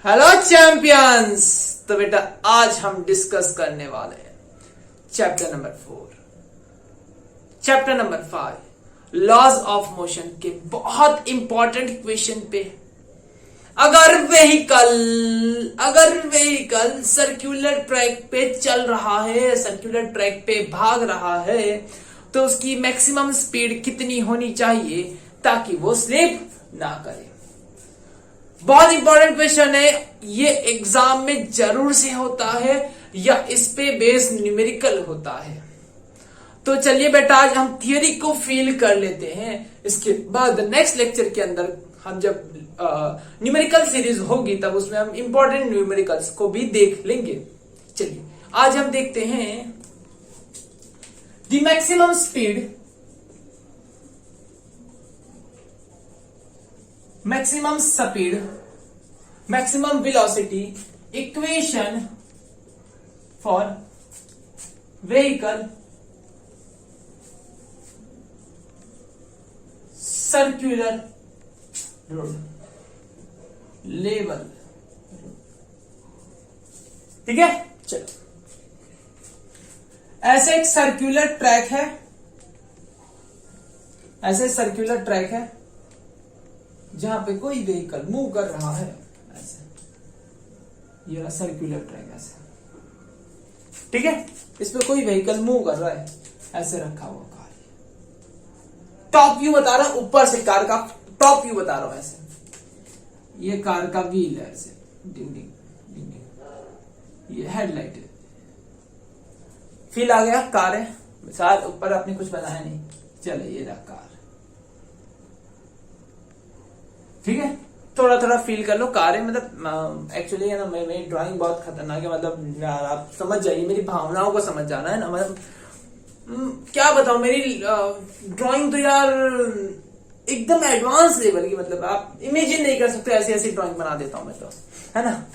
Hello champions. तो बेटा आज हम डिस्कस करने वाले हैं chapter number 4, chapter number 5 laws of motion के बहुत इंपॉर्टेंट क्वेश्चन पे। अगर व्हीकल सर्कुलर ट्रैक पे चल रहा है, सर्कुलर ट्रैक पे भाग रहा है, तो उसकी मैक्सिमम स्पीड कितनी होनी चाहिए ताकि वो स्लिप ना करे। बहुत इंपॉर्टेंट क्वेश्चन है ये, एग्जाम में जरूर से होता है या इस पे बेस्ड न्यूमेरिकल होता है। तो चलिए बेटा आज हम थियरी को फील कर लेते हैं, इसके बाद नेक्स्ट लेक्चर के अंदर हम जब न्यूमेरिकल सीरीज होगी तब उसमें हम इंपॉर्टेंट न्यूमेरिकल्स को भी देख लेंगे। चलिए आज हम देखते हैं the maximum speed, maximum velocity equation for vehicle circular road level। ठीक है, चलो ऐसे एक सर्कुलर ट्रैक है जहां पे कोई व्हीकल मूव कर रहा है। ऐसे ये सर्कुलर ट्रैक ऐसे, ठीक है, इस पे कोई व्हीकल मूव कर रहा है, ऐसे रखा हुआ कार। टॉप व्यू बता रहा हूं, ऊपर से कार का टॉप व्यू बता रहा हूं। ऐसे ये कार का व्हील है, ऐसे डिंग डिंग डिंग डिंग, ये हेडलाइट है। फील आ गया, कार है, साथ ऊपर आपने कुछ बनाया नहीं। चले ये रहा कार, ठीक है, थोड़ा थोड़ा फील कर लो कार है। मतलब एक्चुअली है ना, मेरी ड्राइंग बहुत खतरनाक है। मतलब आप समझ जाइए, मेरी भावनाओं को समझ जाना है ना। मतलब क्या बताऊं, मेरी ड्राइंग तो यार एकदम एडवांस लेवल की, मतलब आप इमेजिन नहीं कर सकते, ऐसी ऐसी ड्राइंग बना देता हूं मैं तो, है ना।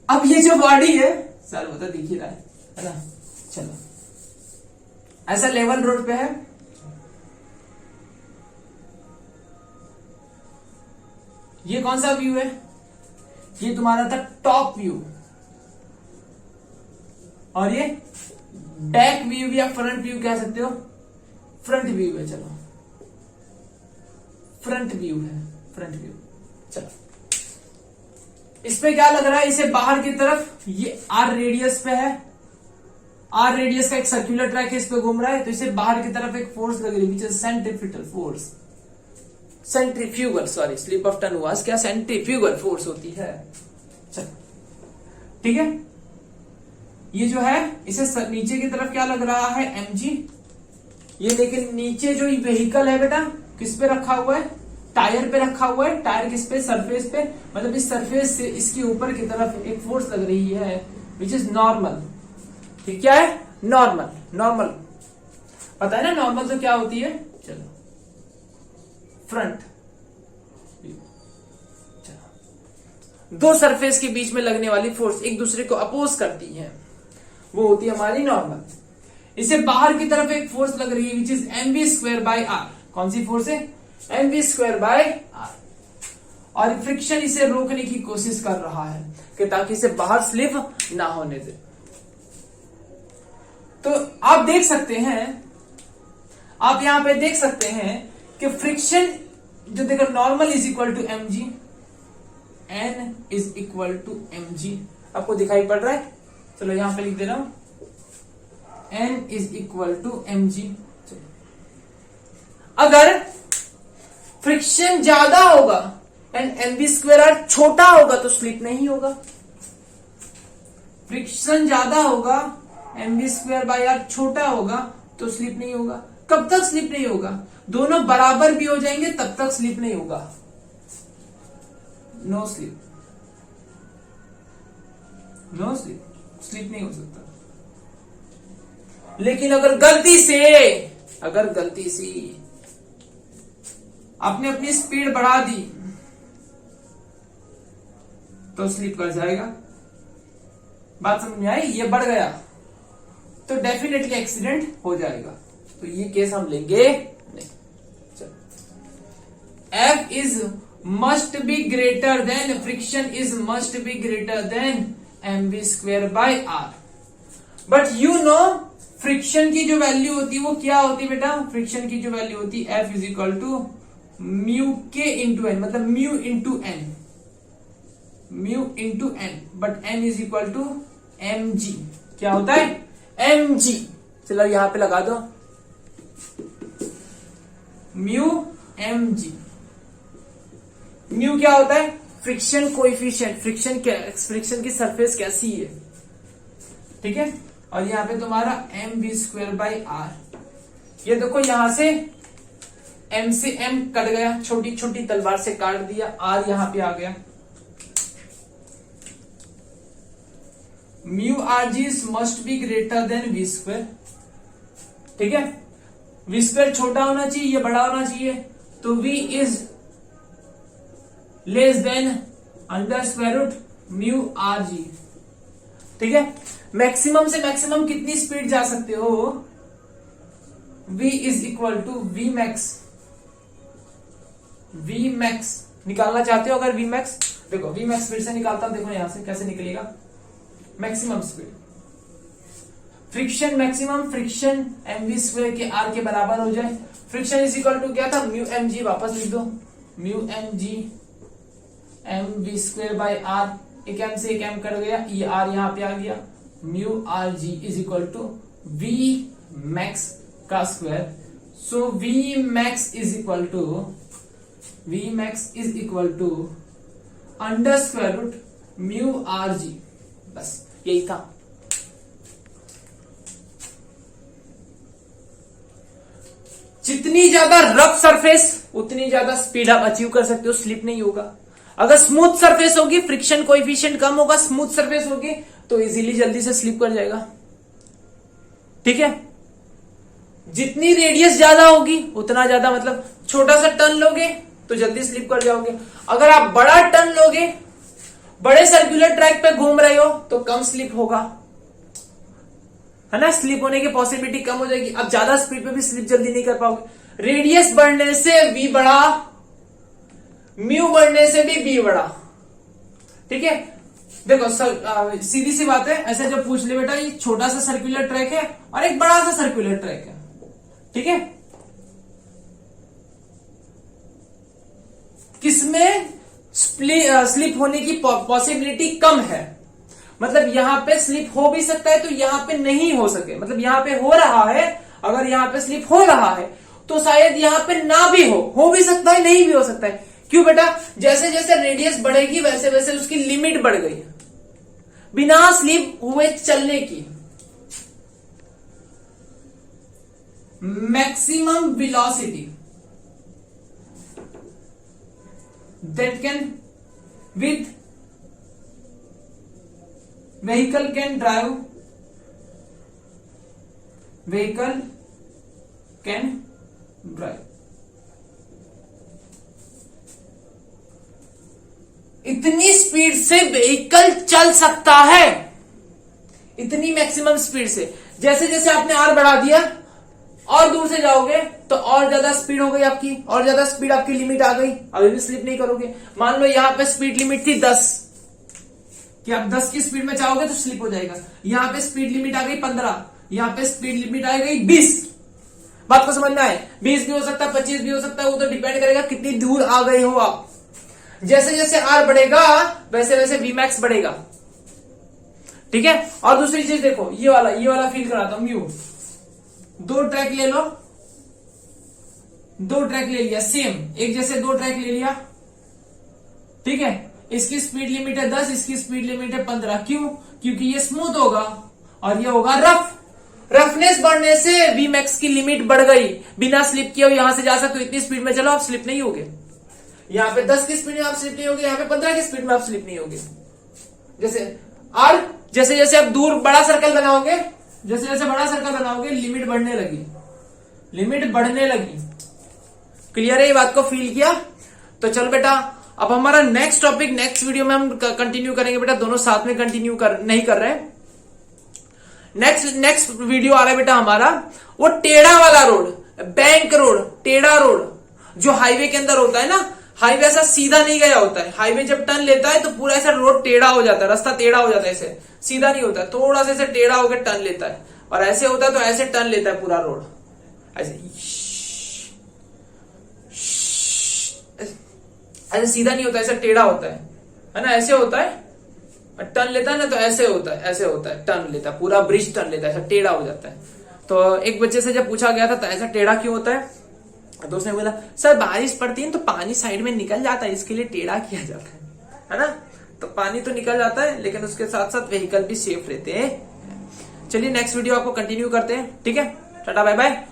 अब ये जो बॉडी है सर वो तो दिख ही रहा है ना। चलो ऐसा लेवल रोड पे है, ये कौन सा व्यू है? ये तुम्हारा था टॉप व्यू, और ये बैक व्यू या फ्रंट व्यू कह सकते हो। फ्रंट व्यू है, चलो फ्रंट व्यू है, फ्रंट व्यू। चलो इस पे क्या लग रहा है, इसे बाहर की तरफ, ये आर रेडियस पे है, आर रेडियस का एक सर्कुलर ट्रैक है, इस पे घूम रहा है, तो इसे बाहर की तरफ एक फोर्स लग रही है, which is centrifugal force. Centrifugal, sorry slip of tongue हुआ, क्या सेंट्रीफ्यूगल फोर्स होती है। चलो ठीक है, ये जो है इसे नीचे की तरफ क्या लग रहा है, mg। ये लेकिन नीचे जो व्हीकल है बेटा किस पे रखा हुआ है, टायर पे रखा हुआ है। टायर किस पे, सरफेस पे, मतलब इस सरफेस से इसके ऊपर की तरफ एक फोर्स लग रही है, विच इज नॉर्मल। ठीक, क्या है, नॉर्मल। नॉर्मल पता है ना, नॉर्मल तो क्या होती है। चलो फ्रंट, दो सरफेस के बीच में लगने वाली फोर्स एक दूसरे को अपोज करती है, वो होती है हमारी नॉर्मल। इसे बाहर की तरफ एक फोर्स लग रही है, विच इज mv²/r। कौन सी फोर्स है, mv²/r। और फ्रिक्शन इसे रोकने की कोशिश कर रहा है कि ताकि इसे बाहर स्लिप ना होने दे। तो आप देख सकते हैं, आप यहां पे देख सकते हैं कि फ्रिक्शन जो देखो, normal is equal to mg, n is equal to mg। आपको दिखाई पड़ रहा है, चलो यहां पे लिख दे रहा हूं, n is equal to mg। अगर फ्रिक्शन ज्यादा होगा एंड mv²r छोटा होगा तो स्लिप नहीं होगा। फ्रिक्शन ज्यादा होगा, mv²/r छोटा होगा तो स्लिप नहीं होगा। कब तक स्लिप नहीं होगा, दोनों बराबर भी हो जाएंगे तब तक स्लिप नहीं होगा, no slip, no slip, slip नहीं हो सकता। लेकिन अगर गलती से आपने अपनी स्पीड बढ़ा दी तो स्लिप कर जाएगा। बात समझ में आई, ये बढ़ गया तो डेफिनेटली एक्सीडेंट हो जाएगा। तो ये केस हम लेंगे नहीं। F is must be greater than, friction is must be greater than mv square by R. But you know friction की जो वैल्यू होती है वो क्या होती है बेटा, फ्रिक्शन की जो वैल्यू होती है F is equal to mu के इंटू एन, मतलब mu into N, mu into N, but N is equal to M G. क्या होता है, एम जी। चलो यहां पे लगा दो म्यू एम जी। म्यू क्या होता है, फ्रिक्शन कोएफिशिएंट, फ्रिक्शन की सरफेस कैसी है, ठीक है। और यहां पे तुम्हारा M V square by R. ये देखो यहां से एम से एम कट गया, छोटी छोटी तलवार से काट दिया, आर यहां पे आ गया। Mu R G must be greater than V square, ठीक है। वी स्क्वेयर छोटा होना चाहिए, ये बड़ा होना चाहिए, तो V is less than under square root mu R G, ठीक है। मैक्सिमम से मैक्सिमम कितनी स्पीड जा सकते हो, v is equal to V max. V max निकालना चाहते हो अगर वी मैक्स, देखो वी मैक्स स्पीड से निकालता हूं, देखो यहां से कैसे निकलेगा, maximum speed, friction maximum friction M V square के आर के बराबर हो जाए। फ्रिक्शन इज इक्वल टू क्या था, म्यू एम जी, वापस लिख दो mu M G M V square by R, एक एम से एक एम कट गया, ये आर यहां पे आ गया, mu R G is equal to V max का square. So V max is equal to under square root mu R G, बस यही था। जितनी ज्यादा रफ सरफेस उतनी ज्यादा स्पीड आप अचीव कर सकते हो, स्लिप नहीं होगा। अगर स्मूथ सरफेस होगी, फ्रिक्शन कोएफिशिएंट कम होगा, स्मूथ सरफेस होगी तो इजीली जल्दी से स्लिप कर जाएगा, ठीक है। जितनी रेडियस ज्यादा होगी उतना ज्यादा, मतलब छोटा सा टर्न लोगे तो जल्दी स्लिप कर जाओगे। अगर आप बड़ा टर्न लोगे, बड़े सर्कुलर ट्रैक पे घूम रहे हो तो कम स्लिप होगा, है ना, स्लिप होने की पॉसिबिलिटी कम हो जाएगी। अब ज्यादा स्पीड पे भी स्लिप जल्दी नहीं कर पाओगे। रेडियस बढ़ने से वी बढ़ा, म्यू बढ़ने से भी बी बढ़ा, ठीक है। देखो सीधी सी बात है, ऐसे जब पूछ ले बेटा ये छोटा सा सर्कुलर ट्रैक है और एक बड़ा सा सर्कुलर ट्रैक है, ठीक है, किसमें स्लिप होने की पॉसिबिलिटी कम है, मतलब यहां पे स्लिप हो भी सकता है तो यहां पे नहीं हो सके, मतलब यहां पे हो रहा है, अगर यहां पे स्लिप हो रहा है तो शायद यहां पे ना भी हो भी सकता है, नहीं भी हो सकता है। क्यों बेटा, जैसे जैसे रेडियस बढ़ेगी वैसे वैसे उसकी लिमिट बढ़ गई बिना स्लिप हुए चलने की। Maximum velocity that can with vehicle can drive, vehicle can drive, इतनी स्पीड से व्हीकल चल सकता है, इतनी मैक्सिमम स्पीड से। जैसे जैसे आपने आर बढ़ा दिया और दूर से जाओगे तो और ज्यादा स्पीड हो गई आपकी, और ज्यादा स्पीड आपकी लिमिट आ गई, अभी भी स्लिप नहीं करोगे। मान लो यहां पे स्पीड लिमिट थी 10 कि आप 10 की स्पीड में चाहोगे तो स्लिप हो जाएगा, यहां पे स्पीड लिमिट आ गई 15, यहां पे स्पीड लिमिट आ गई 20। बात को समझना है, 20 भी हो सकता है, 25 भी हो सकता है, वो तो डिपेंड करेगा कितनी दूर आ गए हो आप। जैसे जैसे आर बढ़ेगा वैसे वैसे वी मैक्स बढ़ेगा, ठीक है। और दूसरी चीज देखो, ये वाला फील कराता हूं, म्यू, दो ट्रैक ले लो, दो ट्रैक ले लिया सेम, एक जैसे दो ट्रैक ले लिया, ठीक है। इसकी स्पीड लिमिट है 10, इसकी स्पीड लिमिट है 15। क्यों? क्योंकि ये स्मूथ होगा और ये होगा रफ। रफनेस बढ़ने से वी मैक्स की लिमिट बढ़ गई, बिना स्लिप किए यहां से जा सकते हो, इतनी स्पीड में चलो आप स्लिप नहीं होगे। यहां पे 10 की स्पीड में आप स्लिप नहीं होगे, यहां पे 15 की स्पीड में आप स्लिप नहीं होगे। जैसे जैसे आप दूर बड़ा सर्कल बनाओगे, जैसे जैसे बड़ा सर्कल बनाओगे लिमिट बढ़ने लगी, लिमिट बढ़ने लगी। क्लियर है ये बात को, फील किया? तो चलो बेटा अब हमारा नेक्स्ट टॉपिक नेक्स्ट वीडियो में हम कंटिन्यू करेंगे बेटा, दोनों साथ में कंटिन्यू नहीं कर रहे हैं। नेक्स्ट वीडियो आ रहा है बेटा हमारा, वो टेढ़ा वाला रोड, बैंक रोड, टेढ़ा रोड जो हाईवे के अंदर होता है ना, हाईवे ऐसा सीधा नहीं गया होता है, हाईवे जब टर्न लेता है तो पूरा ऐसा रोड टेढ़ा हो जाता है, रास्ता टेढ़ा हो जाता है, ऐसे सीधा नहीं होता है, थोड़ा सा ऐसे टेढ़ा होकर टर्न लेता है। और ऐसे होता है तो ऐसे टर्न लेता है पूरा रोड, ऐसे ऐसे सीधा नहीं होता, ऐसे टेढ़ा होता है ना, ऐसे होता है। टर्न लेता है ना तो ऐसे होता है, ऐसे होता है, टर्न लेता है, पूरा ब्रिज टर्न लेता है, ऐसा टेढ़ा हो जाता है। तो एक बच्चे से जब पूछा गया था तो ऐसा टेढ़ा क्यों होता है, तो उसने बोला सर बारिश पड़ती है तो पानी साइड में निकल जाता है, इसके लिए टेढ़ा किया जाता है ना। तो पानी तो निकल जाता है लेकिन उसके साथ साथ व्हीकल भी सेफ रहते हैं। चलिए नेक्स्ट वीडियो आपको कंटिन्यू करते हैं, ठीक है, टाटा बाय बाय।